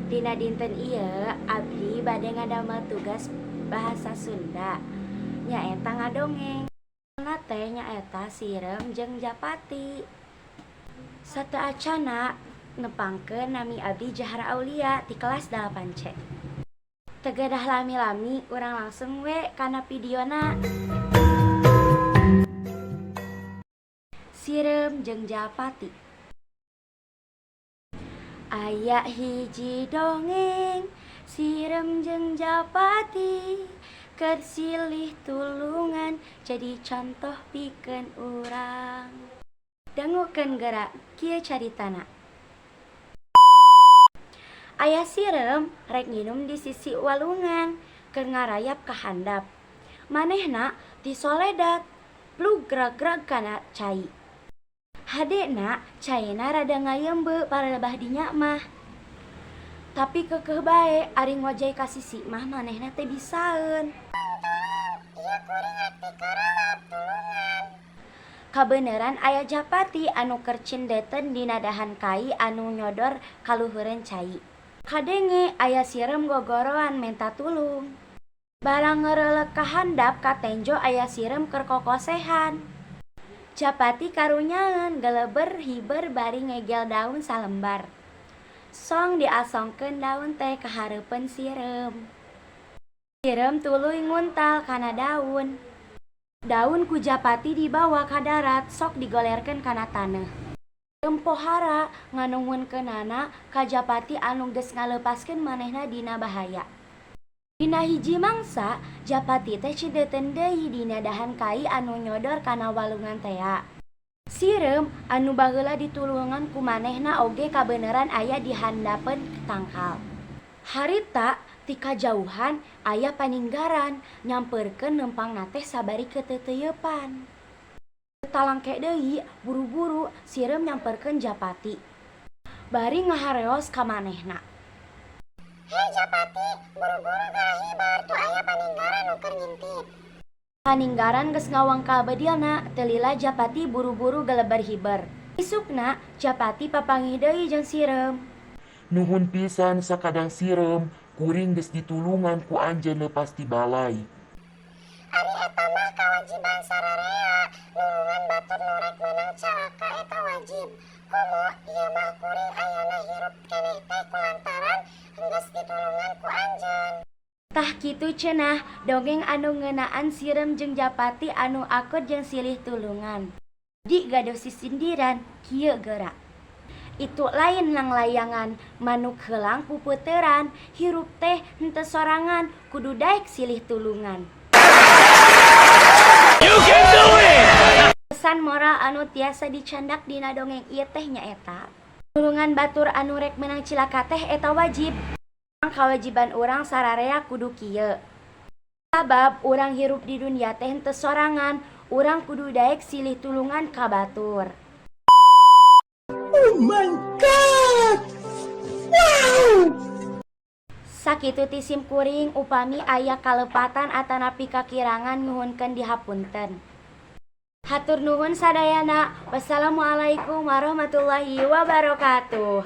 Dina dinten ieu abdi bade ngadamel tugas bahasa Sunda. Nyaeta ngadongeng. Na teh nyaeta Sirem jeung Japati. Sateacana nepangkeun nami abdi Jahar Aulia ti kelas 8C. Tegadah lami-lami urang langsung we kana videona. Sirem jeung Japati. Aya hiji dongeng Sirem jeung Japati keur silih tulungan jadi contoh pikeun urang. Dangukeun geura kieu caritana. Aya Sirem rek nginum di sisi walungan keur ngarayap ka handap. Manehna disoledat blugrag-grag kana cai. Hadena caina rada ngayembe parebah dinya mah. Tapi keukeuh bae ari ngojay ka sisi mah manehna teh bisaeun. Ieu kuring ati keureup tulungan. Kabeneran aya Japati anu keur cindeteun dina dahan kai anu nyodor kaluhureun cai. Kadenge aya Sirem gogoroan menta tulung. Barang ngeureulek ka handap ka tenjo aya Sirem keur kokosehan. Japati karunyaeun geleber hiber bari ngegel daun salembar. Song diasongkeun daun teh ka hareupeun Sirem. Sirem tuluy nguntal kana daun. Daun ku Japati dibawa ka darat sok digolerkeun kana taneuh. Sirem pohara nganuhunkeunana ka Japati anu geus ngalepaskeun manehna dina bahaya. Dina hiji mangsa, Japati teh cindeteun deui dina dahan kai anu nyodor kana walungan tea. Sirem anu baheula ditulungan ku manehna oge kabeneran aya di handapeun tangkal. Harita ti kajauhan aya paninggaran nyampeurkeun nempangna teh sabari keteuteuyepan. Talangke deui buru-buru Sirem nyampeurkeun Japati. Bari ngahareos ka manehna. Hei Japati, buru-buru geura hibar tuh aya paninggaran nu keur ngintip. Paninggaran geus ngawangkal beudilna, teu lila Japati buru-buru galeber hiber. Isukna Japati papanggih deui jeung Sirem. Nuhun pisan sakadang Sirem, kuring geus ditulungan ku anjeun leupas ti balai. Ari eta mah kawajiban sararea, nulungan batur nu rek meunang calaka eta wajib. Komo ieu mah kuring ayana hirup keneh teh kulantaran geus ditulungan ku anjeun. Tah kitu cenah dongeng anu ngeunaan Sirem jeung Japati anu akut jeung silih tulungan. Di gaduh sisindiran kieu geura. Itu lain nang layangan, manuk heulang puputeuran, hirup teh henteu sorangan, kudu daek silih tulungan. You can do it! Pesan moral anu tiasa dicandak dina dongeng ieu teh nyaeta. Tulungan batur anu rek meunang cilaka teh eta wajib. Kawajiban urang sararea kudu kieu. Sabab urang hirup di dunia teh henteu sorangan, urang kudu daek silih tulungan ka batur. Oh my god! Wow! Sakitu ti sim kuring upami aya kalepatan atanapi kakirangan nyuhunkeun dihapunten. Hatur nuhun sadayana. Wassalamualaikum warahmatullahi wabarakatuh.